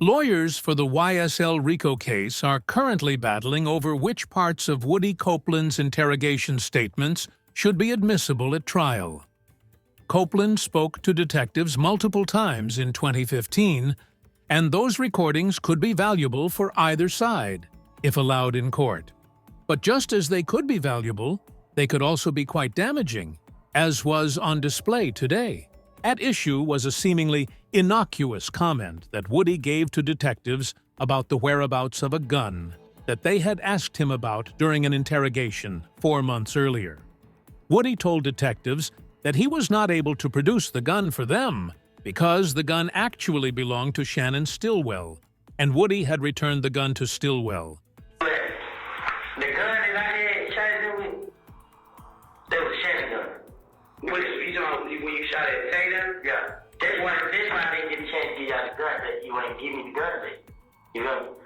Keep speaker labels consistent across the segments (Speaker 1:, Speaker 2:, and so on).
Speaker 1: Lawyers for the YSL Rico case are currently battling over which parts of Woody Copeland's interrogation statements should be admissible at trial. Copeland spoke to detectives multiple times in 2015, and those recordings could be valuable for either side, if allowed in court. But just as they could be valuable, they could also be quite damaging, as was on display today. At issue was a seemingly innocuous comment that Woody gave to detectives about the whereabouts of a gun that they had asked him about during an interrogation 4 months earlier. Woody told detectives that he was not able to produce the gun for them because the gun actually belonged to Shannon Stillwell, and Woody had returned the gun to Stillwell.
Speaker 2: The gun that I had shot with, that was Shannon's gun. When you shot at Taylor? Yeah. That's why I didn't get a chance to get out the gun, that you ain't give me the gun back. You know?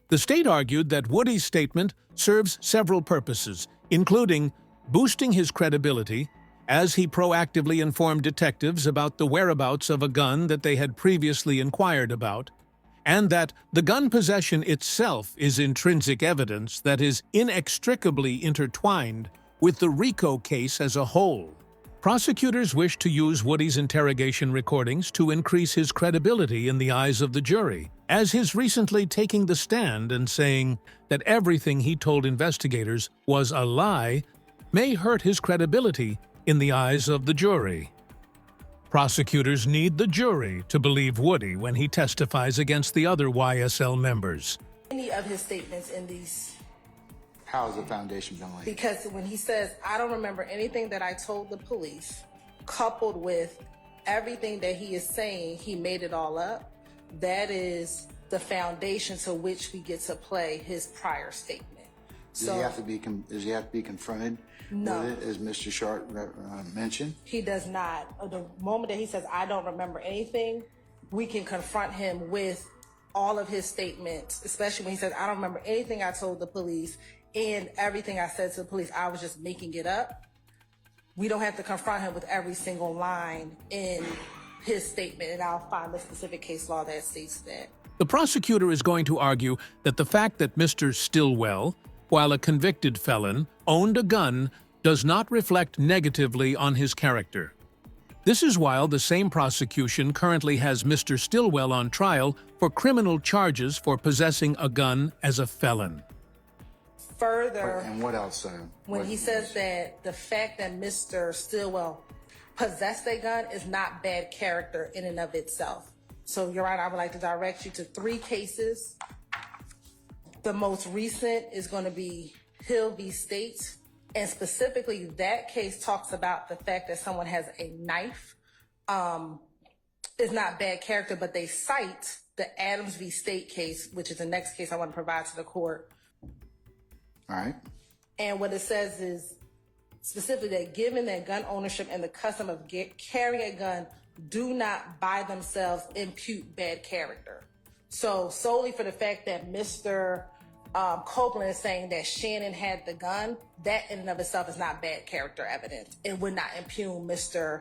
Speaker 1: The state argued that Woody's statement serves several purposes, including boosting his credibility, as he proactively informed detectives about the whereabouts of a gun that they had previously inquired about, and that the gun possession itself is intrinsic evidence that is inextricably intertwined with the Rico case as a whole. Prosecutors wish to use Woody's interrogation recordings to increase his credibility in the eyes of the jury, as his recently taking the stand and saying that everything he told investigators was a lie may hurt his credibility in the eyes of the jury. Prosecutors need the jury to believe Woody when he testifies against the other YSL members.
Speaker 3: Any of his statements in these.
Speaker 4: How is the foundation been laid?
Speaker 3: Because when he says, I don't remember anything that I told the police, coupled with everything that he is saying, he made it all up, that is the foundation to which we get to play his prior statement.
Speaker 4: Does he have to be confronted
Speaker 3: No.
Speaker 4: with it, as Mr. Sharp mentioned?
Speaker 3: He does not. The moment that he says, I don't remember anything, we can confront him with all of his statements, especially when he says, I don't remember anything I told the police, and everything I said to the police, I was just making it up. We don't have to confront him with every single line in his statement, and I'll find the specific case law that states that.
Speaker 1: The prosecutor is going to argue that the fact that Mr. Stillwell, while a convicted felon, owned a gun does not reflect negatively on his character. This is while the same prosecution currently has Mr. Stillwell on trial for criminal charges for possessing a gun as a felon.
Speaker 3: Further,
Speaker 4: And what else?
Speaker 3: when he says that the fact that Mr. Stillwell possessed a gun is not bad character in and of itself. So, Your Honor, I would like to direct you to 3 cases. The most recent is going to be Hill v. State, and specifically that case talks about the fact that someone has a knife is not bad character, but they cite the Adams v. State case, which is the next case I want to provide to the court.
Speaker 4: All right.
Speaker 3: And what it says is specifically that given that gun ownership and the custom of carrying a gun do not by themselves impute bad character. So solely for the fact that Mr. Copeland is saying that Shannon had the gun, that in and of itself is not bad character evidence. It would not impugn Mr.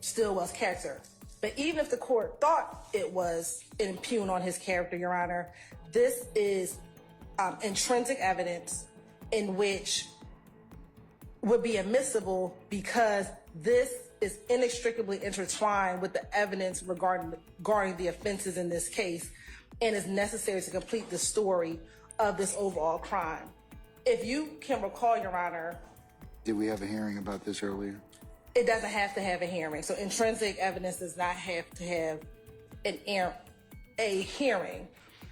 Speaker 3: Stillwell's character. But even if the court thought it was an impugn on his character, Your Honor, this is intrinsic evidence in which would be admissible because this is inextricably intertwined with the evidence regarding the offenses in this case and is necessary to complete the story of this overall crime. If you can recall, Your Honor.
Speaker 4: Did we have a hearing about this earlier?
Speaker 3: It doesn't have to have a hearing. So intrinsic evidence does not have to have a hearing.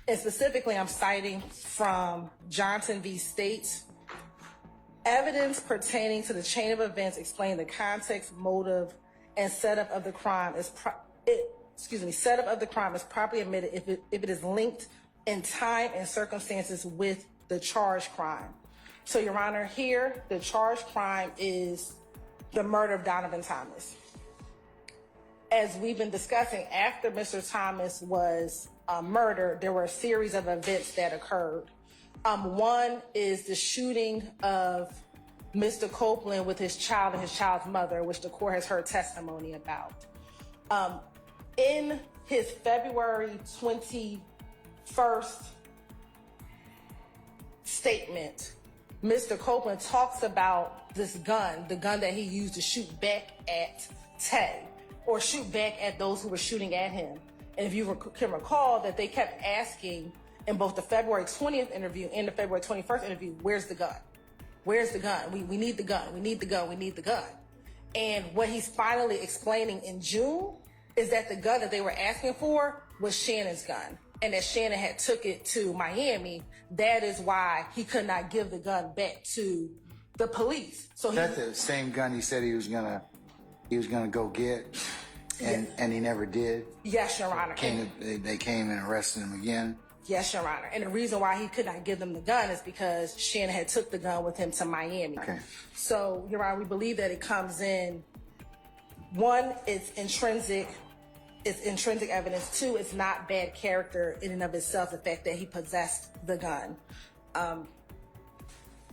Speaker 3: And specifically, I'm citing from Johnson v. State. Evidence pertaining to the chain of events explaining the context, motive, and setup of the crime is properly admitted if it is linked in time and circumstances with the charged crime. So, Your Honor, here the charged crime is the murder of Donovan Thomas. As we've been discussing, after Mr. Thomas was murdered, there were a series of events that occurred. One is the shooting of Mr. Copeland with his child and his child's mother, which the court has heard testimony about. In his February 21st statement, Mr. Copeland talks about this gun, the gun that he used to shoot back at Tay, or shoot back at those who were shooting at him. And if you can recall that they kept asking in both the February 20th interview and the February 21st interview, where's the gun? Where's the gun? We need the gun. We need the gun. We need the gun. And what he's finally explaining in June is that the gun that they were asking for was Shannon's gun, and that Shannon had took it to Miami. That is why he could not give the gun back to the police. So
Speaker 4: That's the same gun he said he was gonna go get, and he never did.
Speaker 3: Yes, Your Honor.
Speaker 4: They came and arrested him again.
Speaker 3: Yes, Your Honor. And the reason why he could not give them the gun is because Shannon had took the gun with him to Miami.
Speaker 4: Okay.
Speaker 3: So, Your Honor, we believe that it comes in, one, it's intrinsic evidence. Two, it's not bad character in and of itself, the fact that he possessed the gun.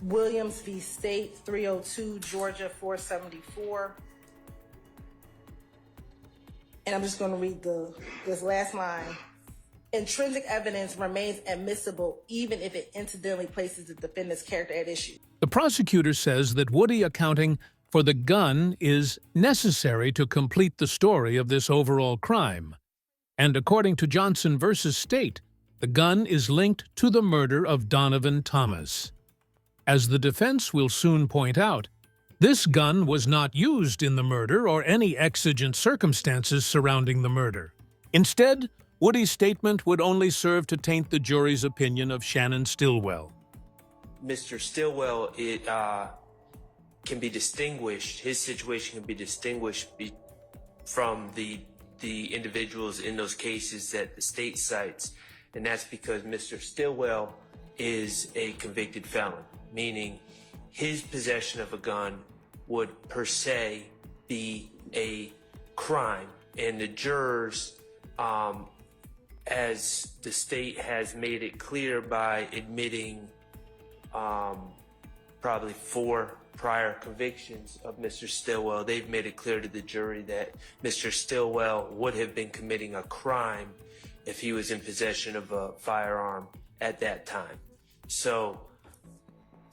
Speaker 3: Williams v. State, 302 Georgia 474. And I'm just going to read this last line. Intrinsic evidence remains admissible even if it incidentally places the defendant's character at issue.
Speaker 1: The prosecutor says that Woody accounting for the gun is necessary to complete the story of this overall crime. And according to Johnson v. State, the gun is linked to the murder of Donovan Thomas. As the defense will soon point out, this gun was not used in the murder or any exigent circumstances surrounding the murder. Instead, Woody's statement would only serve to taint the jury's opinion of Shannon Stillwell.
Speaker 5: Mr. Stillwell, it can be distinguished, his situation can be distinguished from the individuals in those cases that the state cites, and that's because Mr. Stillwell is a convicted felon, meaning his possession of a gun would per se be a crime, and the jurors, as the state has made it clear by admitting probably 4 prior convictions of Mr. Stillwell, they've made it clear to the jury that Mr. Stillwell would have been committing a crime if he was in possession of a firearm at that time. So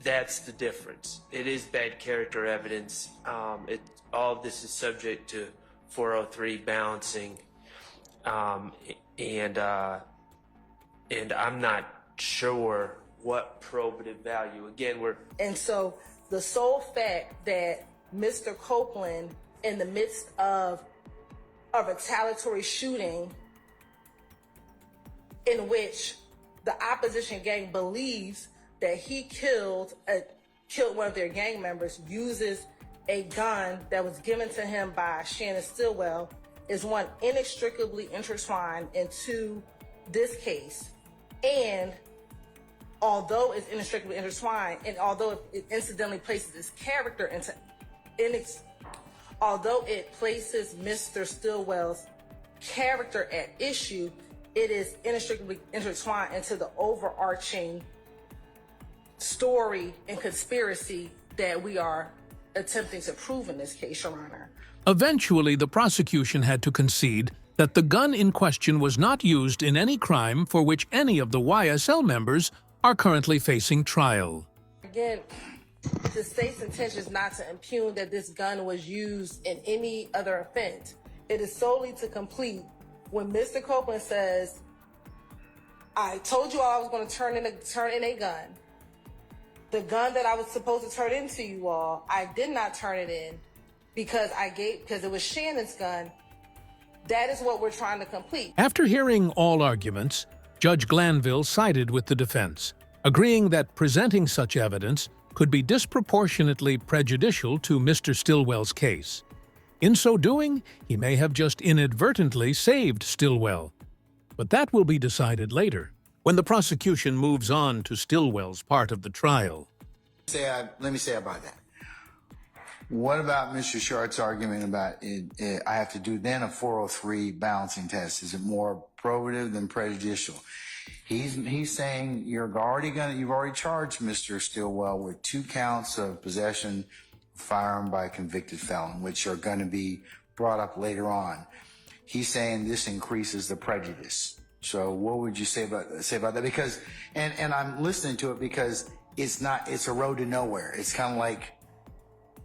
Speaker 5: that's the difference. It is bad character evidence. All of this is subject to 403 balancing, and I'm not sure what probative value. Again,
Speaker 3: And so the sole fact that Mr. Copeland, in the midst of a retaliatory shooting in which the opposition gang believes that he killed one of their gang members, uses a gun that was given to him by Shannon Stillwell, is one, inextricably intertwined into this case. And although it's inextricably intertwined, and although it incidentally places his character although it places Mr. Stillwell's character at issue, it is inextricably intertwined into the overarching story and conspiracy that we are attempting to prove in this case, Your Honor.
Speaker 1: Eventually, the prosecution had to concede that the gun in question was not used in any crime for which any of the YSL members are currently facing trial.
Speaker 3: Again, the state's intention is not to impugn that this gun was used in any other offense. It is solely to complete when Mr. Copeland says, I told you all I was going to turn in a gun. The gun that I was supposed to turn into you all, I did not turn it in because it was Shannon's gun. That is what we're trying to complete.
Speaker 1: After hearing all arguments, Judge Glanville sided with the defense, agreeing that presenting such evidence could be disproportionately prejudicial to Mr. Stillwell's case. In so doing, he may have just inadvertently saved Stillwell. But that will be decided later, when the prosecution moves on to Stillwell's part of the trial.
Speaker 4: Let me say about that. What about Mr. Shart's argument about I have to do then a 403 balancing test? Is it more probative than prejudicial? He's saying you've already charged Mr. Stillwell with 2 counts of possession of firearm by a convicted felon, which are going to be brought up later on. he's saying this increases the prejudice. So what would you say about that? Because, and I'm listening to it because it's a road to nowhere. It's kind of like,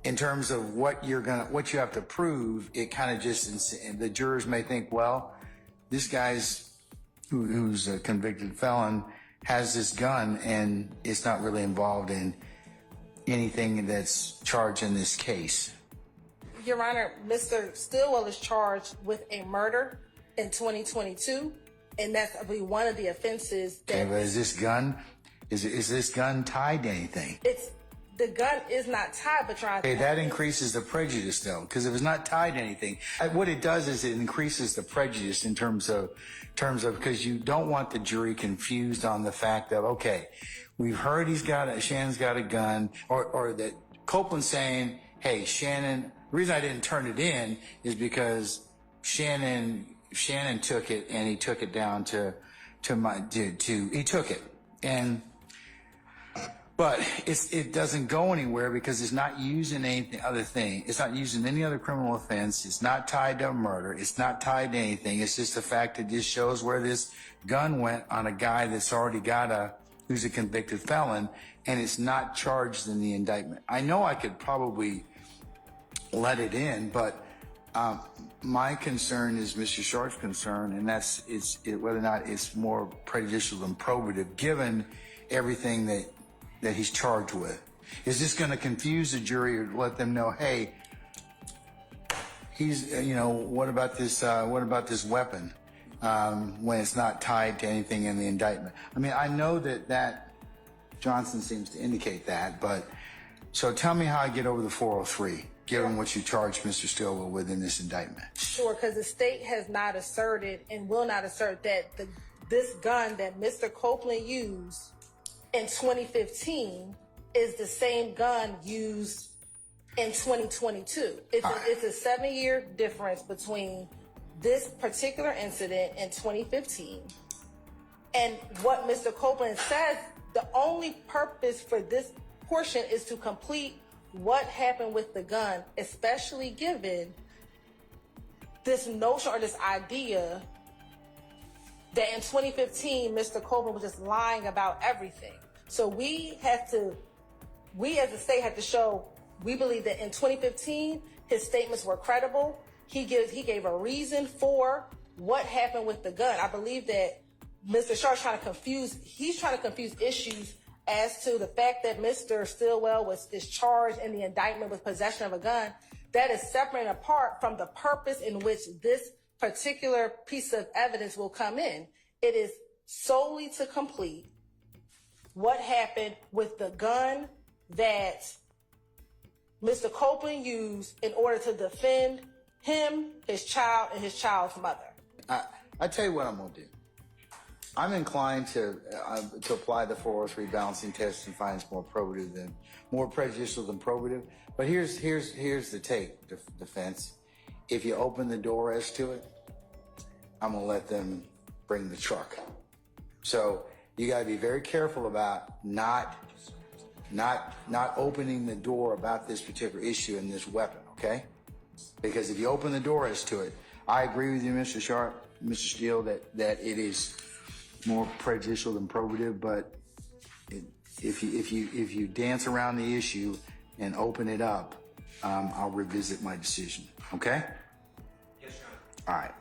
Speaker 4: in terms of what you have to prove, it kind of just, the jurors may think, well, this guy's, who's a convicted felon, has this gun and it's not really involved in anything that's charged in this case.
Speaker 3: Your Honor, Mr. Stillwell is charged with a murder in 2022, and that's, I believe, one of the offenses that...
Speaker 4: Okay, but is this gun tied to anything?
Speaker 3: The gun is not tied, but trying to...
Speaker 4: Okay, that increases the prejudice, though, because if it's not tied to anything, what it does is it increases the prejudice in terms of, because you don't want the jury confused on the fact of, okay, we've heard Shannon's got a gun, or that Copeland's saying, hey, Shannon, the reason I didn't turn it in is because Shannon took it and he took it down he took it. But it doesn't go anywhere because it's not used in any other thing. It's not used in any other criminal offense. It's not tied to a murder. It's not tied to anything. It's just the fact that this shows where this gun went on a guy that's already who's a convicted felon, and it's not charged in the indictment. I know I could probably let it in, but my concern is Mr. Sharp's concern, and that's whether or not it's more prejudicial than probative, given everything that he's charged with. Is this going to confuse the jury or let them know, hey, he's, what about this weapon when it's not tied to anything in the indictment? I mean, I know that Johnson seems to indicate that, but so tell me how I get over the 403, given what you charged Mr. Stillwell with in this indictment.
Speaker 3: Sure, because the state has not asserted and will not assert that this gun that Mr. Copeland used in 2015 is the same gun used in 2022. It's a 7-year difference between this particular incident in 2015 and what Mr. Copeland says. The only purpose for this portion is to complete what happened with the gun, especially given this notion or this idea that in 2015, Mr. Copeland was just lying about everything. So we as a state have to show, we believe that in 2015, his statements were credible. He gave a reason for what happened with the gun. I believe that Mr. Sharp's trying to confuse issues as to the fact that Mr. Stillwell is charged in the indictment with possession of a gun. That is separate and apart from the purpose in which this particular piece of evidence will come in. It is solely to complete what happened with the gun that Mr. Copeland used in order to defend him, his child, and his child's mother.
Speaker 4: I tell you what I'm going to do. I'm inclined to apply the 403 balancing test and find it's more prejudicial than probative. But here's the defense. If you open the door as to it, I'm gonna let them bring the truck. So you got to be very careful about not opening the door about this particular issue and this weapon, okay? Because if you open the door as to it, I agree with you, Mr. Sharp, Mr. Steele, that it is more prejudicial than probative. But if you dance around the issue and open it up, I'll revisit my decision. Okay?
Speaker 5: Yes, Your Honor.
Speaker 4: All right.